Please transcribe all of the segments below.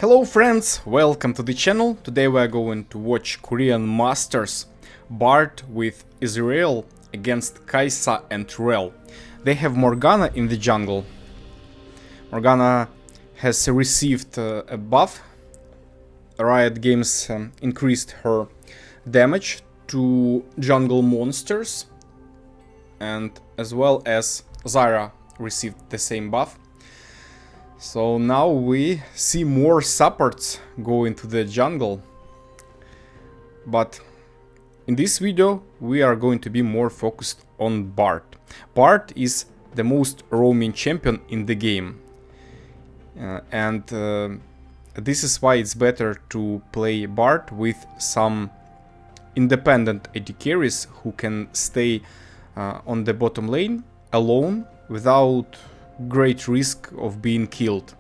Hello friends, welcome to the channel. Today we are going to watch Korean Masters Bard with Ezreal against KaiSa and Rell. They have Morgana in the jungle. Morgana has received a buff. Riot Games increased her damage to jungle monsters, and as well as Zyra received the same buff. So now we see more supports go into the jungle. But in this video we are going to be more focused on Bard. Bard is the most roaming champion in the game. This is why it's better to play Bard with some independent AD carries who can stay on the bottom lane alone without great risk of being killed.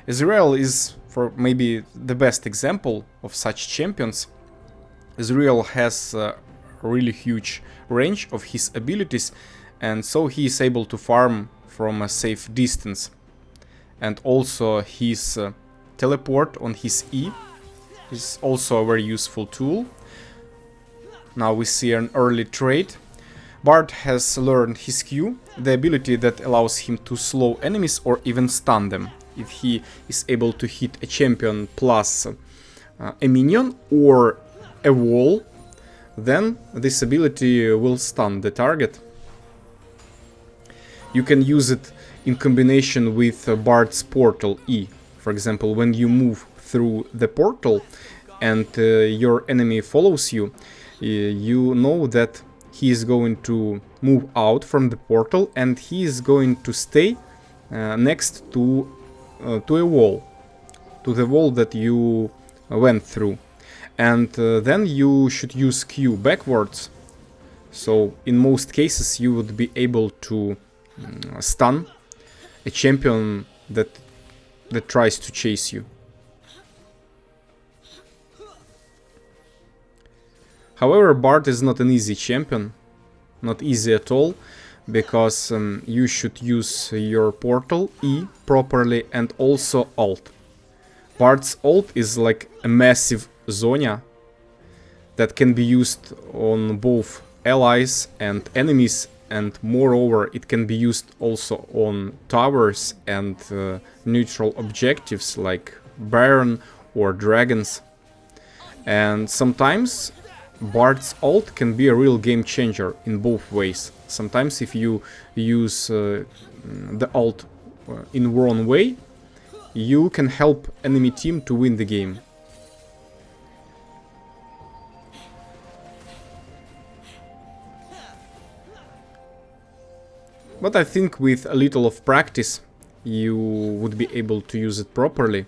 Ezreal is for maybe the best example of such champions. Ezreal has a really huge range of his abilities, and so he is able to farm from a safe distance. And also his teleport on his E is also a very useful tool. Now we see an early trade. Bard has learned his Q, the ability that allows him to slow enemies or even stun them. If he is able to hit a champion plus a minion or a wall, then this ability will stun the target. You can use it in combination with Bard's portal E. For example, when you move through the portal and your enemy follows you, you know that he is going to move out from the portal and he is going to stay next to a wall, to the wall that you went through. And then you should use Q backwards. So in most cases you would be able to stun a champion that tries to chase you. However, Bard is not an easy champion, not easy at all, because you should use your portal E properly and also ult. Bard's ult is like a massive Zonya that can be used on both allies and enemies, and moreover it can be used also on towers and neutral objectives like Baron or dragons. And sometimes Bard's ult can be a real game changer in both ways. Sometimes if you use the ult in wrong way, you can help enemy team to win the game. But I think with a little of practice you would be able to use it properly,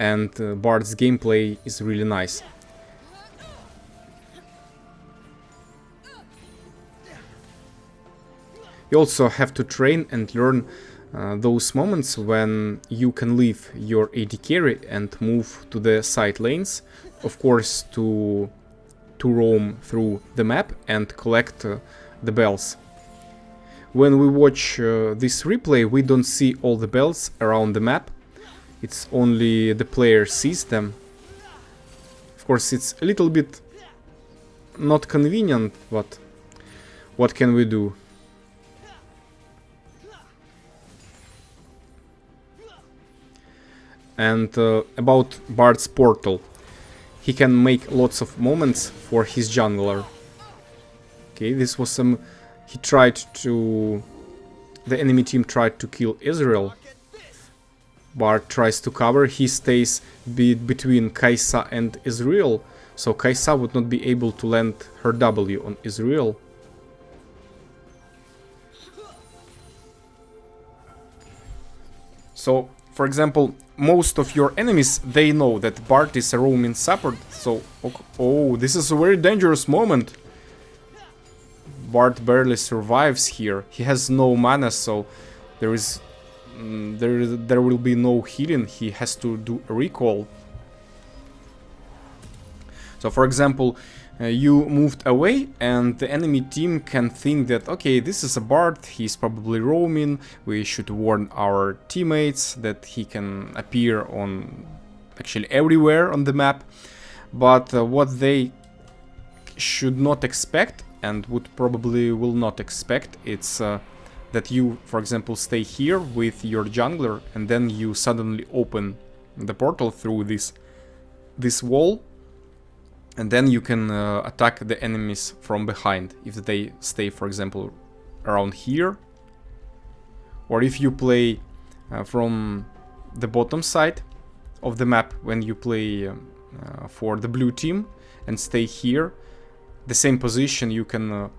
and Bard's gameplay is really nice. You also have to train and learn those moments when you can leave your AD carry and move to the side lanes, of course to roam through the map and collect the bells. When we watch this replay, we don't see all the bells around the map. It's only the player sees them. Of course, it's a little bit not convenient, but what can we do? And about Bard's portal, he can make lots of moments for his jungler. Okay, this was some... the enemy team tried to kill Ezreal. Bard tries to cover, he stays between KaiSa and Ezreal, so KaiSa would not be able to land her W on Ezreal. So, for example, most of your enemies, they know that Bard is a roaming support, so... Oh, this is a very dangerous moment. Bard barely survives here. He has no mana, so there will be no healing. He has to do a recall. So, for example, you moved away and the enemy team can think that, okay, this is a Bard, he's probably roaming, we should warn our teammates that he can appear on actually everywhere on the map. But what they should not expect, and would probably will not expect, it's that you, for example, stay here with your jungler and then you suddenly open the portal through this wall, and then you can attack the enemies from behind if they stay, for example, around here. Or if you play from the bottom side of the map, when you play for the blue team and stay here, the same position, you can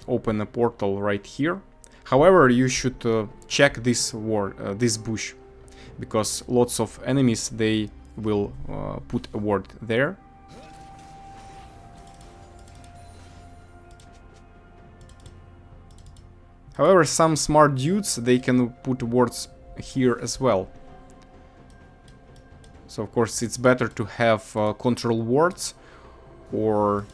open a portal right here. However, you should check this bush, because lots of enemies, they will put a ward there. However, some smart dudes, they can put wards here as well. So of course it's better to have control wards or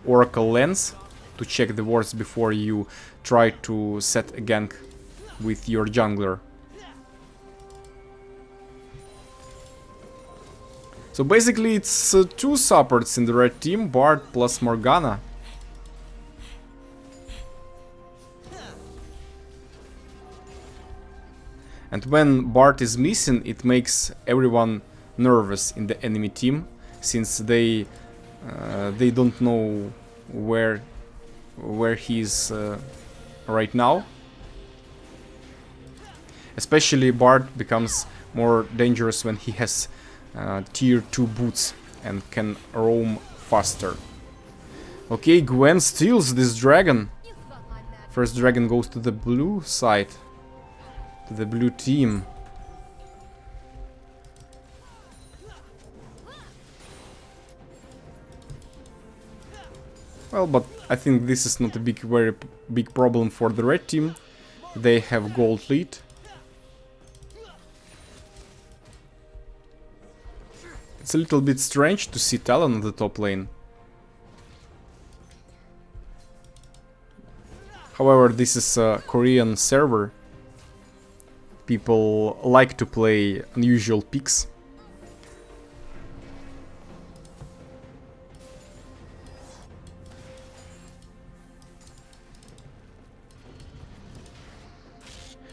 Oracle Lens to check the wards before you try to set a gank with your jungler. So basically it's two supports in the red team, Bard plus Morgana. And when Bard is missing, it makes everyone nervous in the enemy team, since they don't know where he is right now. Especially Bard becomes more dangerous when he has tier 2 boots and can roam faster. Okay, Gwen steals this dragon. First dragon goes to the blue side, to the blue team. Well, but I think this is not a very big problem for the red team. They have gold lead. It's a little bit strange to see Talon on the top lane. However, this is a Korean server. People like to play unusual picks.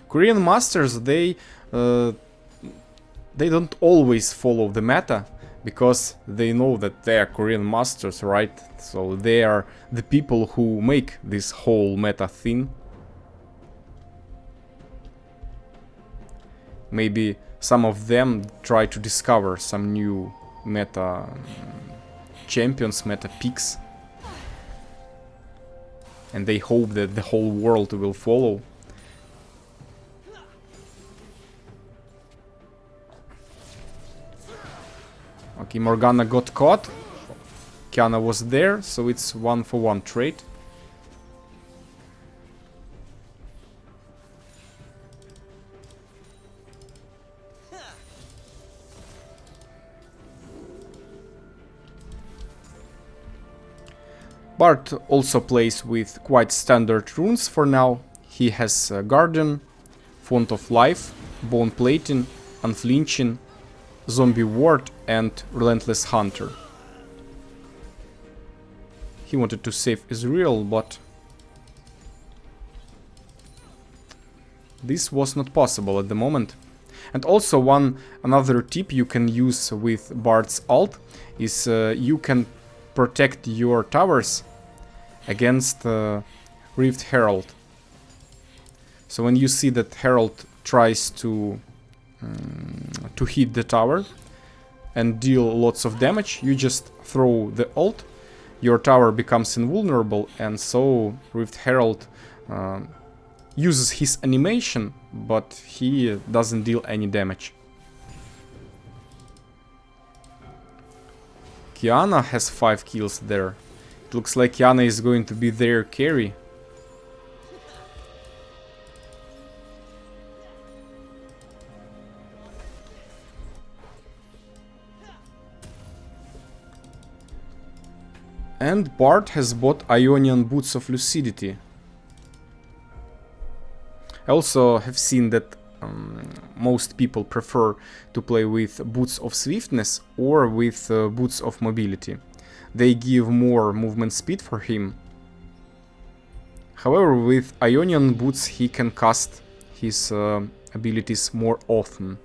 Korean masters, they don't always follow the meta, because they know that they are Korean masters, right? So they are the people who make this whole meta thing. Maybe some of them try to discover some new meta champions, meta picks, and they hope that the whole world will follow. Okay, Morgana got caught. Kiana was there, so it's 1-for-1 trade. Bard also plays with quite standard runes for now. He has Garden, Font of Life, Bone Plating, Unflinching, Zombie Ward and Relentless Hunter. He wanted to save Ezreal, but this was not possible at the moment. And also another tip you can use with Bard's ult is you can protect your towers against Rift Herald. So when you see that Herald tries to hit the tower and deal lots of damage, you just throw the ult, your tower becomes invulnerable, and so Rift Herald uses his animation, but he doesn't deal any damage. Kiana has 5 kills there. It looks like Kiana is going to be their carry. And Bard has bought Ionian Boots of Lucidity. I also have seen that most people prefer to play with Boots of Swiftness or with Boots of Mobility. They give more movement speed for him. However, with Ionian Boots he can cast his abilities more often.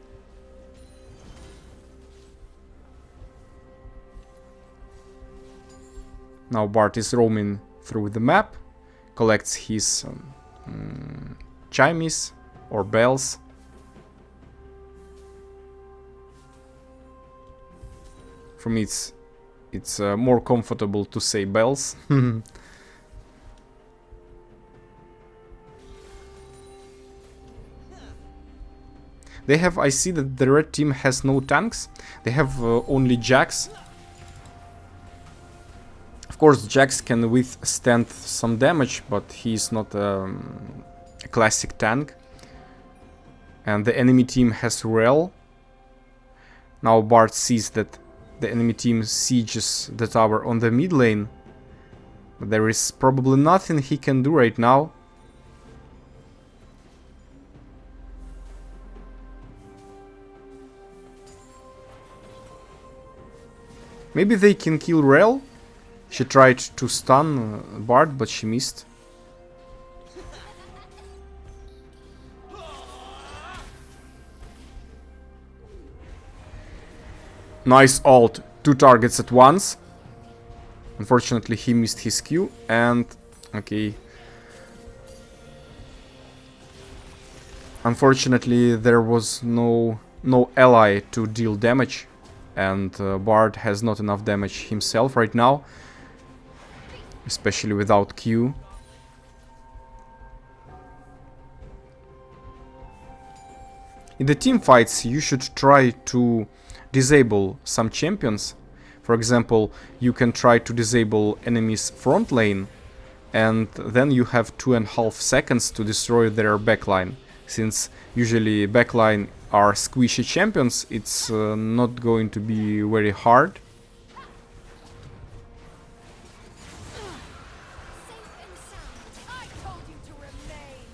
Now Bard is roaming through the map, collects his chimes or bells. For me it's more comfortable to say bells. They have, I see that the red team has no tanks. They have only Jax. Of course, Jax can withstand some damage, but he's not a classic tank. And the enemy team has Rell. Now Bard sees that the enemy team sieges the tower on the mid lane. But there is probably nothing he can do right now. Maybe they can kill Rell. She tried to stun Bard, but she missed. Nice ult. 2 targets at once. Unfortunately, he missed his Q and... okay. Unfortunately, there was no ally to deal damage. And Bard has not enough damage himself right now. Especially without Q. In the team fights, you should try to disable some champions. For example, you can try to disable enemy's front lane, and then you have 2.5 seconds to destroy their backline. Since usually backline are squishy champions, it's not going to be very hard.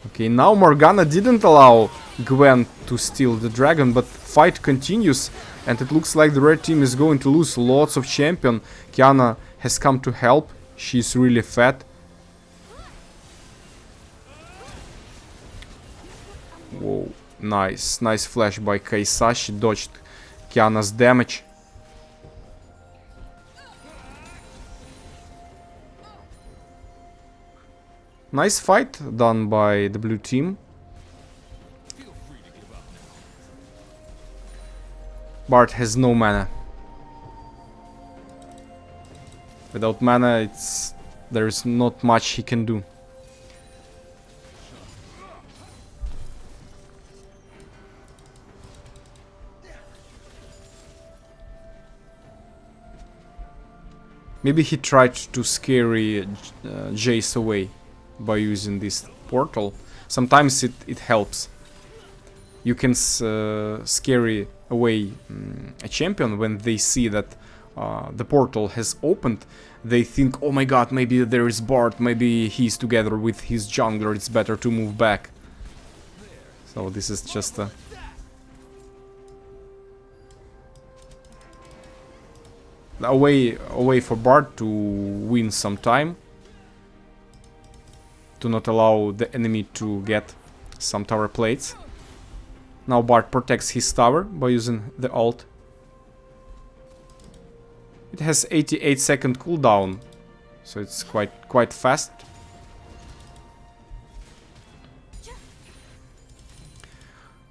Okay, now Morgana didn't allow Gwen to steal the dragon, but fight continues, and it looks like the red team is going to lose lots of champion. Kiana has come to help. She's really fat. Whoa, nice flash by KaiSa. She dodged Kiana's damage. Nice fight done by the blue team. Bard has no mana. Without mana, there's not much he can do. Maybe he tried to scare Jace away by using this portal. Sometimes it helps. You can scare away a champion when they see that the portal has opened. They think, oh my god, maybe there is Bard, maybe he's together with his jungler, it's better to move back. So this is just a way for Bard to win some time, to not allow the enemy to get some tower plates. Now Bard protects his tower by using the ult. It has 88-second cooldown, so it's quite fast.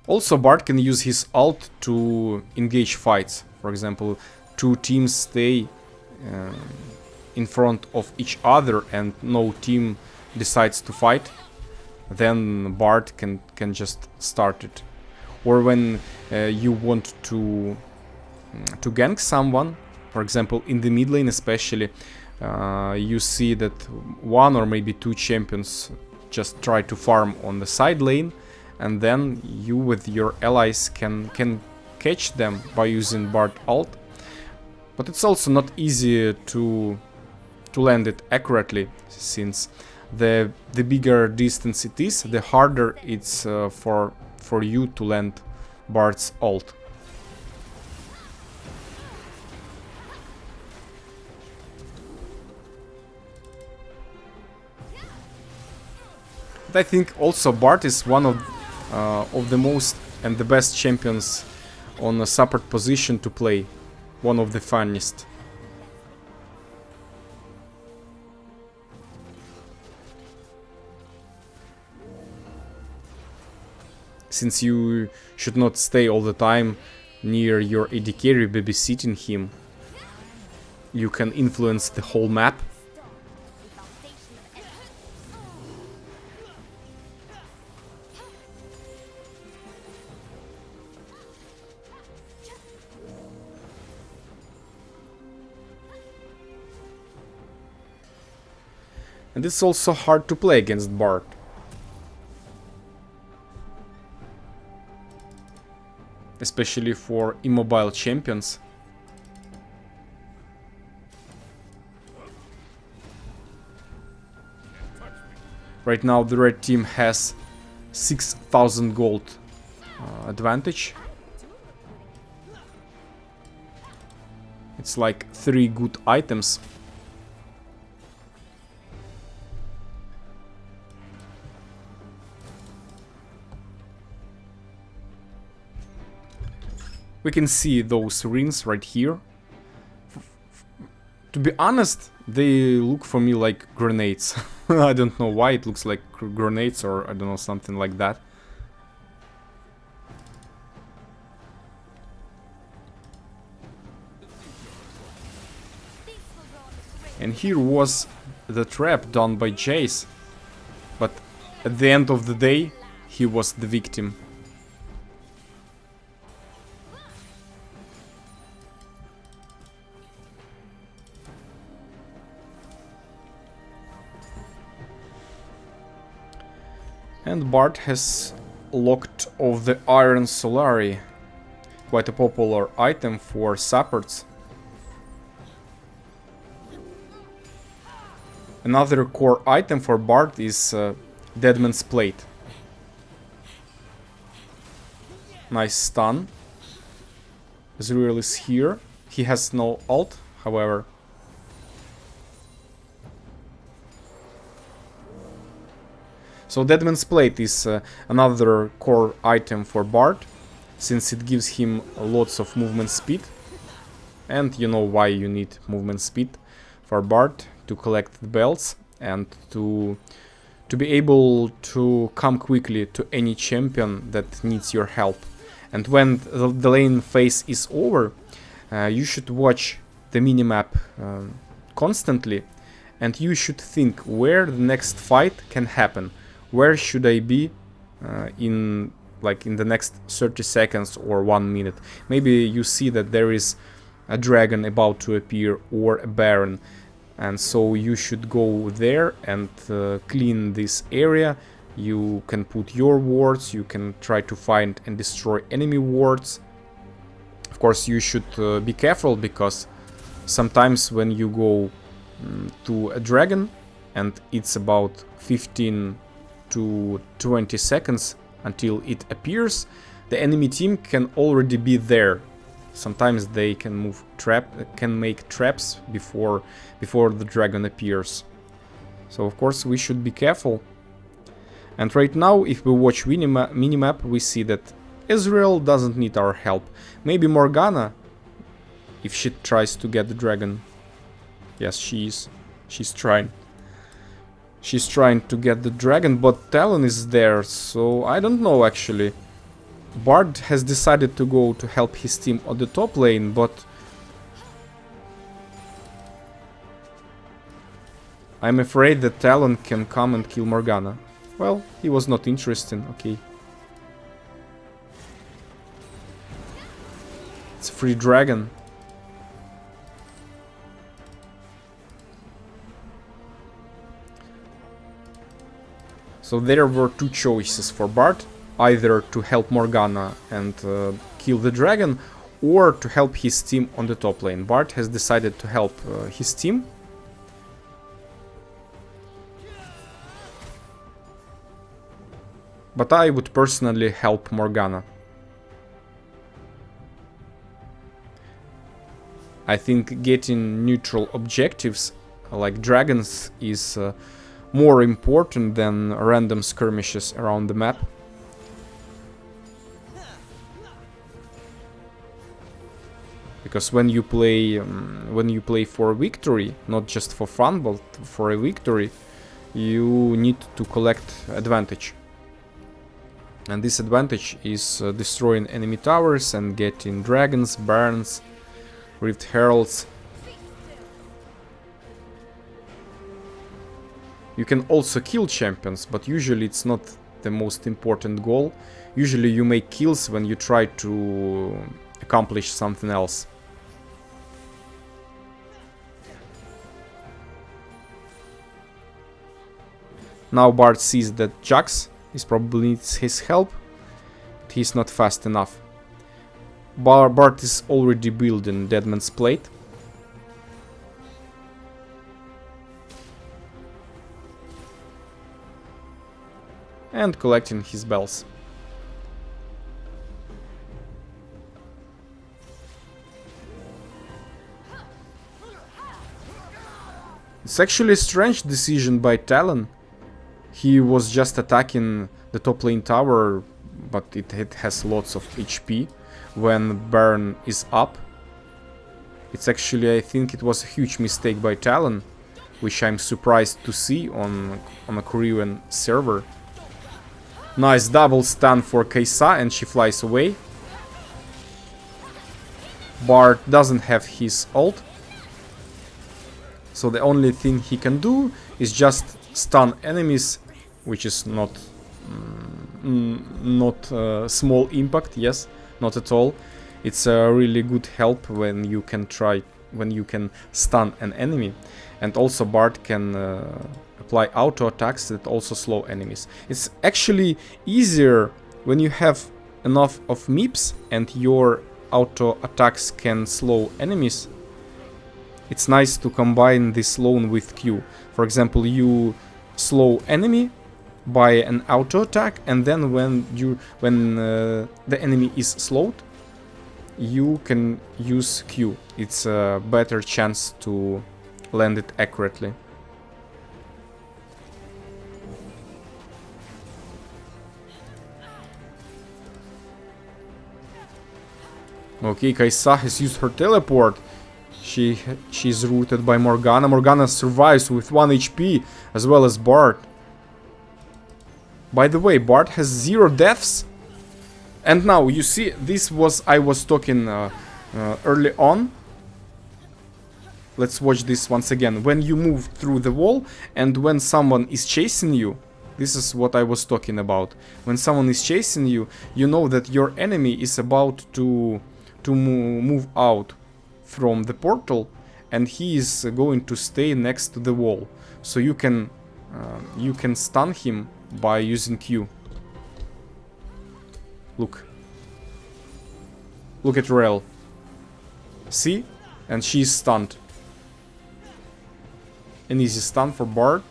Also, Bard can use his ult to engage fights. For example, 2 teams stay in front of each other and no team decides to fight, then Bard can just start it. Or when you want to gank someone, for example in the mid lane especially, you see that 1 or maybe 2 champions just try to farm on the side lane, and then you with your allies can catch them by using Bard ult. But it's also not easy to land it accurately, since the bigger distance it is, the harder it's for you to land Bard's ult. But I think also Bard is one of the most and the best champions on a support position to play. One of the funniest. Since you should not stay all the time near your AD carry babysitting him, you can influence the whole map. And it's also hard to play against Bard. Especially for immobile champions. Right now the red team has 6,000 gold advantage. It's like 3 good items. We can see those rings right here. To be honest, they look for me like grenades. I don't know why it looks like grenades, or I don't know, something like that. And here was the trap done by Jace. But at the end of the day, he was the victim. And Bard has locked off the Iron Solari, quite a popular item for supports. Another core item for Bard is Deadman's Plate. Nice stun. Ezreal is here. He has no ult, however. So Deadman's Plate is another core item for Bard, since it gives him lots of movement speed. And you know why you need movement speed for Bard: to collect the belts and to be able to come quickly to any champion that needs your help. And when the lane phase is over, you should watch the minimap constantly, and you should think where the next fight can happen. Where should I be in the next 30 seconds or 1 minute? Maybe you see that there is a dragon about to appear or a baron, and so you should go there and clean this area. You can put your wards, you can try to find and destroy enemy wards. Of course, you should be careful, because sometimes when you go to a dragon and it's about 15 to 20 seconds until it appears, the enemy team can already be there. Sometimes they can make traps before the dragon appears. So of course we should be careful. And right now, if we watch minimap, we see that Ezreal doesn't need our help. Maybe Morgana, if she tries to get the dragon. Yes, she's trying. She's trying to get the dragon, but Talon is there, so I don't know actually. Bard has decided to go to help his team on the top lane, but I'm afraid that Talon can come and kill Morgana. Well, he was not interested, okay. It's a free dragon. So there were two choices for Bard: either to help Morgana and kill the dragon, or to help his team on the top lane. Bard has decided to help his team. But I would personally help Morgana. I think getting neutral objectives like dragons is more important than random skirmishes around the map. Because when you play for a victory, not just for fun, but for a victory, you need to collect advantage. And this advantage is destroying enemy towers and getting dragons, barons, Rift Heralds. You can also kill champions, but usually it's not the most important goal. Usually you make kills when you try to accomplish something else. Now Bard sees that Jax probably needs his help. He's not fast enough. Bard is already building Deadman's Plate. And collecting his bells. It's actually a strange decision by Talon. He was just attacking the top lane tower, but it has lots of HP when Baron is up. It's actually, I think it was a huge mistake by Talon, which I'm surprised to see on a Korean server. Nice double stun for KaiSa, and she flies away. Bard doesn't have his ult, so the only thing he can do is just stun enemies, which is not small impact. Yes, not at all. It's a really good help when you can stun an enemy, and also Bard can apply auto attacks that also slow enemies. It's actually easier when you have enough of meeps and your auto attacks can slow enemies. It's nice to combine this slown with Q. For example, you slow enemy by an auto attack, and then when the enemy is slowed, you can use Q. It's a better chance to land it accurately. Okay, KaiSa has used her teleport. She's rooted by Morgana. Morgana survives with 1 HP, as well as Bard. By the way, Bard has 0 deaths. And now, you see, this was I was talking early on. Let's watch this once again. When you move through the wall and when someone is chasing you, this is what I was talking about. When someone is chasing you, you know that your enemy is about to move out from the portal, and he is going to stay next to the wall. So you can stun him by using Q. Look at Rell. See? And she's stunned. An easy stun for Bard.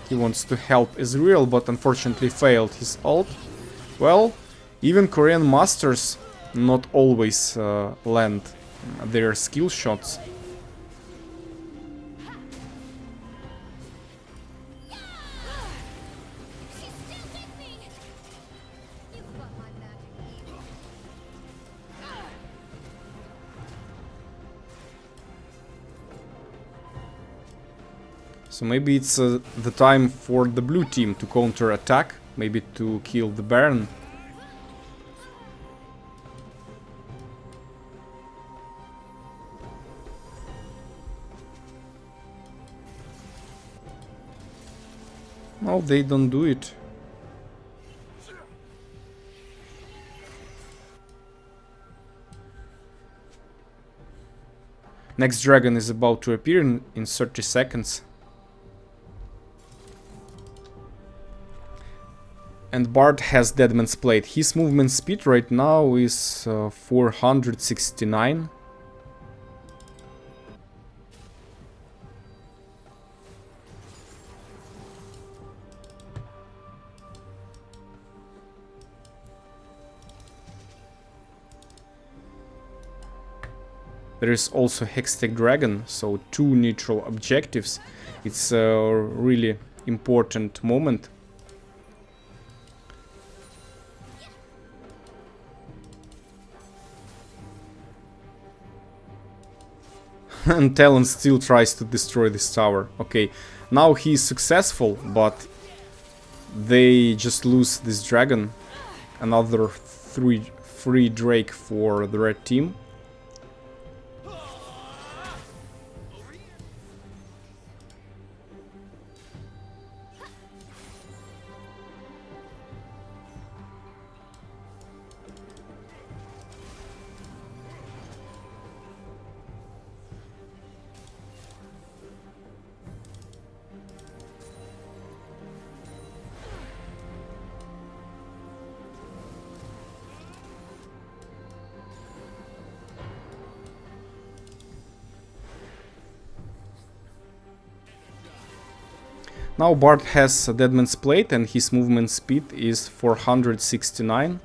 He wants to help Ezreal, but unfortunately failed his ult. Well, even Korean masters not always land their skill shots. So maybe it's the time for the blue team to counter-attack, maybe to kill the Baron. No, they don't do it. Next dragon is about to appear in 30 seconds. And Bard has Deadman's Plate. His movement speed right now is 469. There is also Hextech Dragon, so 2 neutral objectives. It's a really important moment. And Talon still tries to destroy this tower. Okay, now he is successful, but they just lose this dragon. Another free Drake for the red team. Now Bard has a Deadman's Plate and his movement speed is 469.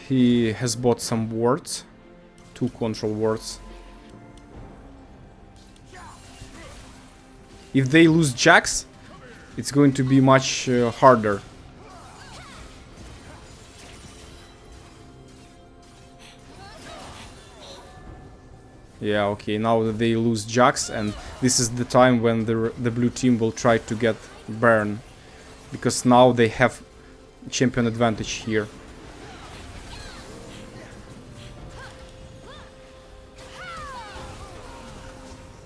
He has bought some wards, 2 control wards. If they lose Jax, it's going to be much harder. Yeah, okay, now they lose Jax, and this is the time when the blue team will try to get Baron. Because now they have champion advantage here.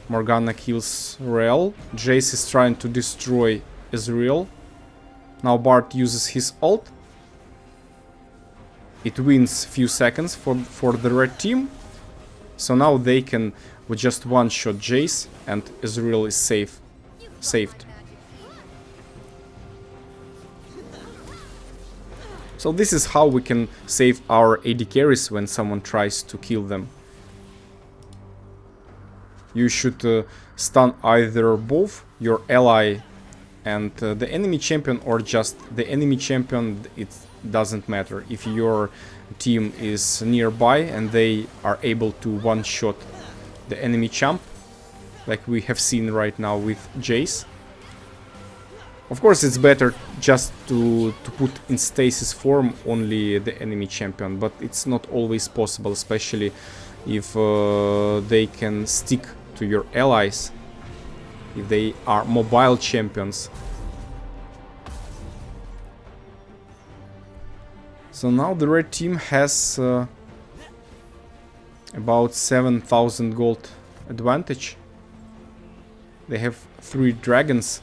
Morgana kills Rell. Jace is trying to destroy Ezreal. Now Bard uses his ult. It wins few seconds for the red team. So now they can with just one shot Jace and Ezreal is saved. So this is how we can save our AD carries when someone tries to kill them. You should stun either both your ally and the enemy champion, or just the enemy champion. It doesn't matter. If your team is nearby and they are able to one-shot the enemy champ, like we have seen right now with Jace. Of course, it's better just to put in stasis form only the enemy champion, but it's not always possible, especially if they can stick to your allies, if they are mobile champions. So now the red team has about 7,000 gold advantage. They have 3 dragons.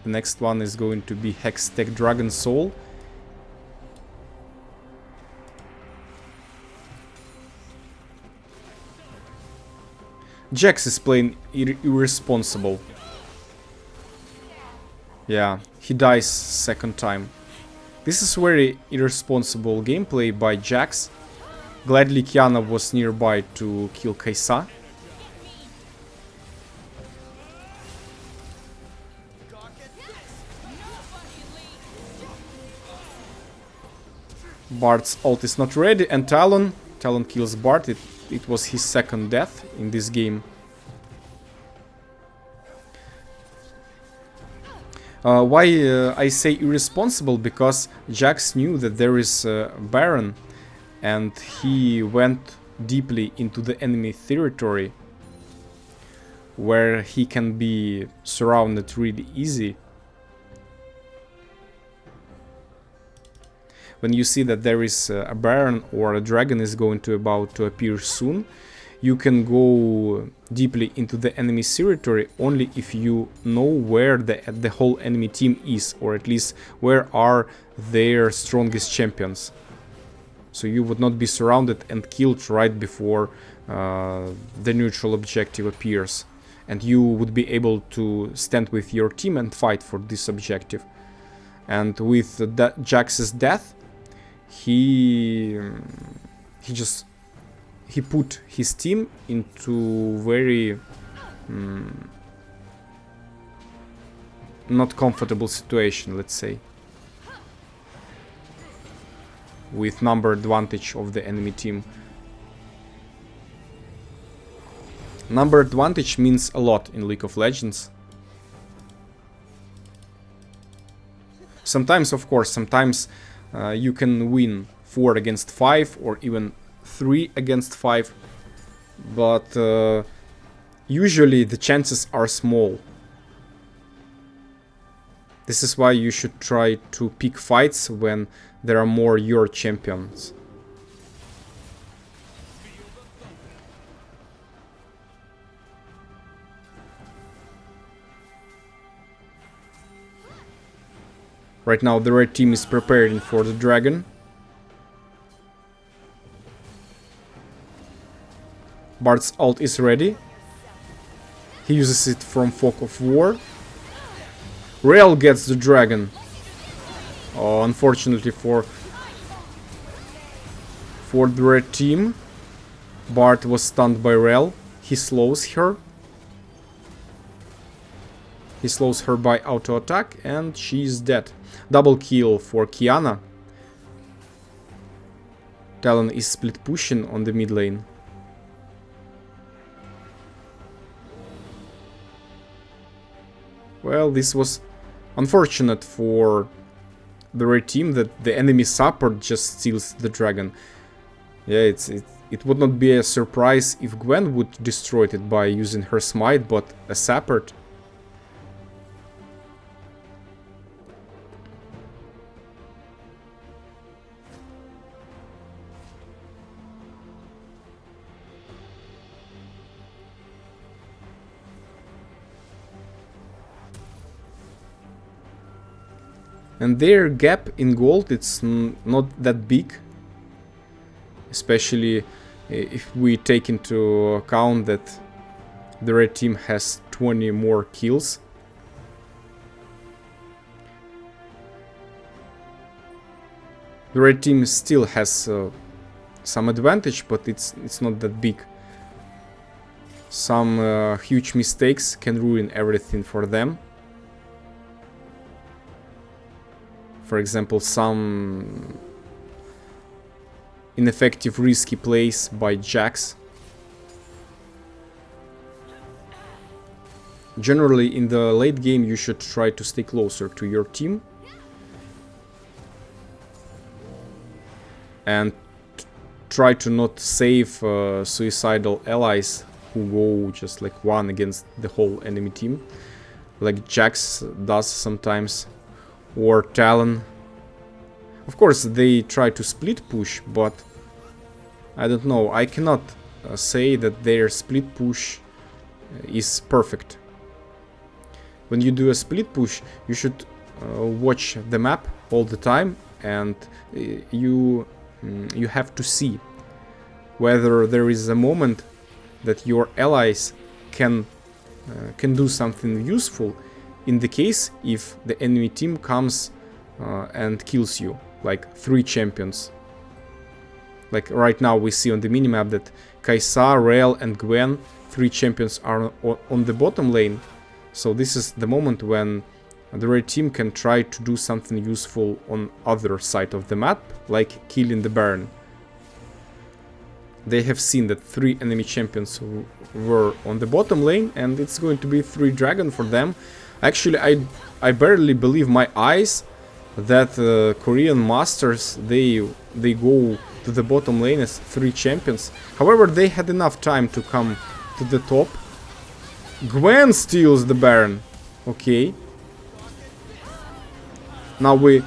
The next one is going to be Hextech Dragon Soul. Jax is playing irresponsible. Yeah, he dies second time. This is very irresponsible gameplay by Jax. Gladly Kiana was nearby to kill KaiSa. Bard's ult is not ready, and Talon kills Bard. It was his second death in this game. Why I say irresponsible? Because Jax knew that there is a Baron and he went deeply into the enemy territory where he can be surrounded really easy. When you see that there is a Baron or a dragon is going to about to appear soon, you can go deeply into the enemy's territory only if you know where the whole enemy team is, or at least where are their strongest champions. So you would not be surrounded and killed right before the neutral objective appears. And you would be able to stand with your team and fight for this objective. And with Jax's death, he put his team into very not comfortable situation, let's say, with number advantage of the enemy team. Number advantage means a lot in League of Legends. Sometimes, of course, you can win 4 against 5 or even 3 against 5, but usually the chances are small. This is why you should try to pick fights when there are more your champions. Right now the red team is preparing for the dragon. Bard's ult is ready. He uses it from Fog of War. Rell gets the dragon. Oh, unfortunately for the red team, Bard was stunned by Rell. He slows her. He slows her by auto attack and she is dead. Double kill for Qiyana. Talon is split pushing on the mid lane. Well, this was unfortunate for the red team that the enemy support just steals the dragon. Yeah, it would not be a surprise if Gwen would destroy it by using her smite, but a support. And their gap in gold, it's not that big. Especially if we take into account that the red team has 20 more kills. The red team still has some advantage, but it's not that big. Some huge mistakes can ruin everything for them. For example, some ineffective risky plays by Jax. Generally, in the late game, you should try to stay closer to your team and try to not save suicidal allies who go just like one against the whole enemy team, like Jax does sometimes. Or Talon. Of course, they try to split push, but I don't know. I cannot say that their split push is perfect. When you do a split push, you should watch the map all the time, and you have to see whether there is a moment that your allies can do something useful. In the case if the enemy team comes and kills you, like 3 champions. Like right now we see on the minimap that KaiSa, Rell and Gwen, 3 champions are on the bottom lane. So this is the moment when the red team can try to do something useful on other side of the map, like killing the Baron. They have seen that 3 enemy champions were on the bottom lane, and it's going to be 3 dragon for them. Actually, I barely believe my eyes that Korean masters, they go to the bottom lane as 3 champions. However, they had enough time to come to the top. Gwen steals the Baron. Okay. Now we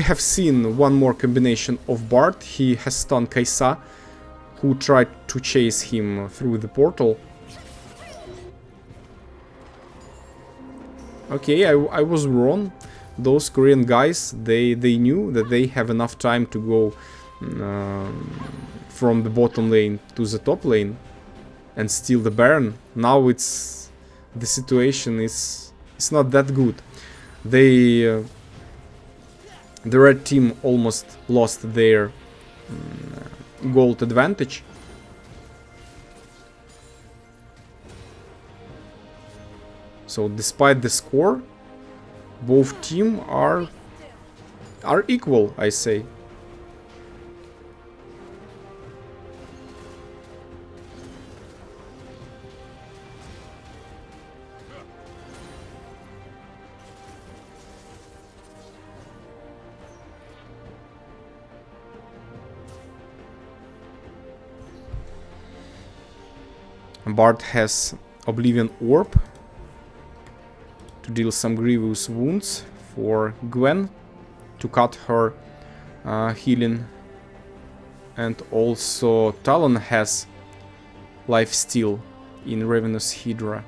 have seen one more combination of Bard. He has stunned KaiSa, who tried to chase him through the portal. Okay, I was wrong. Those Korean guys, they knew that they have enough time to go from the bottom lane to the top lane and steal the Baron. Now the situation is not that good. The red team almost lost their gold advantage. So despite the score, Both teams are equal, I say. Bard has Oblivion Orb to deal some grievous wounds for Gwen to cut her healing, and also Talon has Lifesteal in Ravenous Hydra.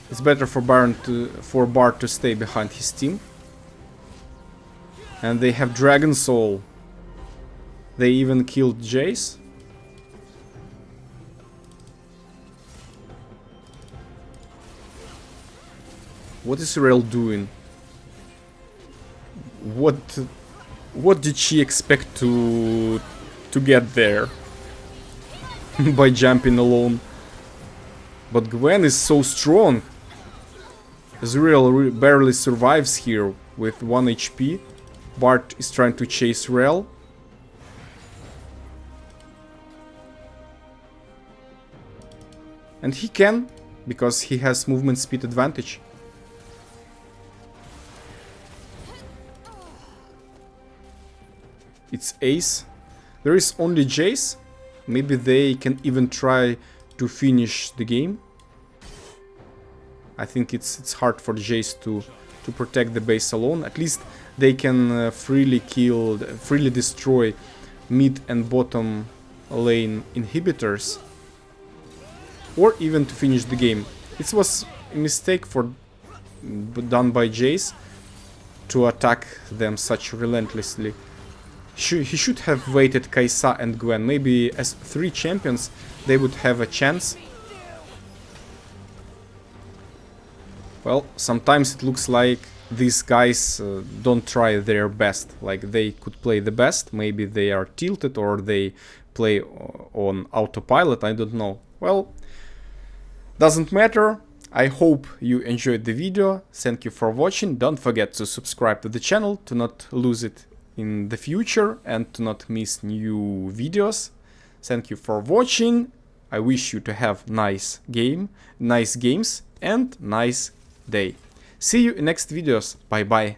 It's better for Bard to stay behind his team. And they have Dragon Soul. They even killed Jace. What is Rell doing? What did she expect to get there? By jumping alone. But Gwen is so strong. Ezreal barely survives here with 1 HP. Bard is trying to chase Rell. And he can, because he has movement speed advantage. It's Ace. There is only Jace. Maybe they can even try to finish the game. I think it's hard for Jace to protect the base alone. At least they can freely destroy mid and bottom lane inhibitors, or even to finish the game. It was a mistake done by Jace to attack them such relentlessly. He should have waited KaiSa and Gwen. Maybe as 3 champions they would have a chance. Well, sometimes it looks like these guys don't try their best. Like, they could play the best, maybe they are tilted or they play on autopilot, I don't know. Well, doesn't matter. I hope you enjoyed the video. Thank you for watching. Don't forget to subscribe to the channel to not lose it in the future and to not miss new videos. Thank you for watching. I wish you to have nice games and nice day. See you in next videos. Bye bye.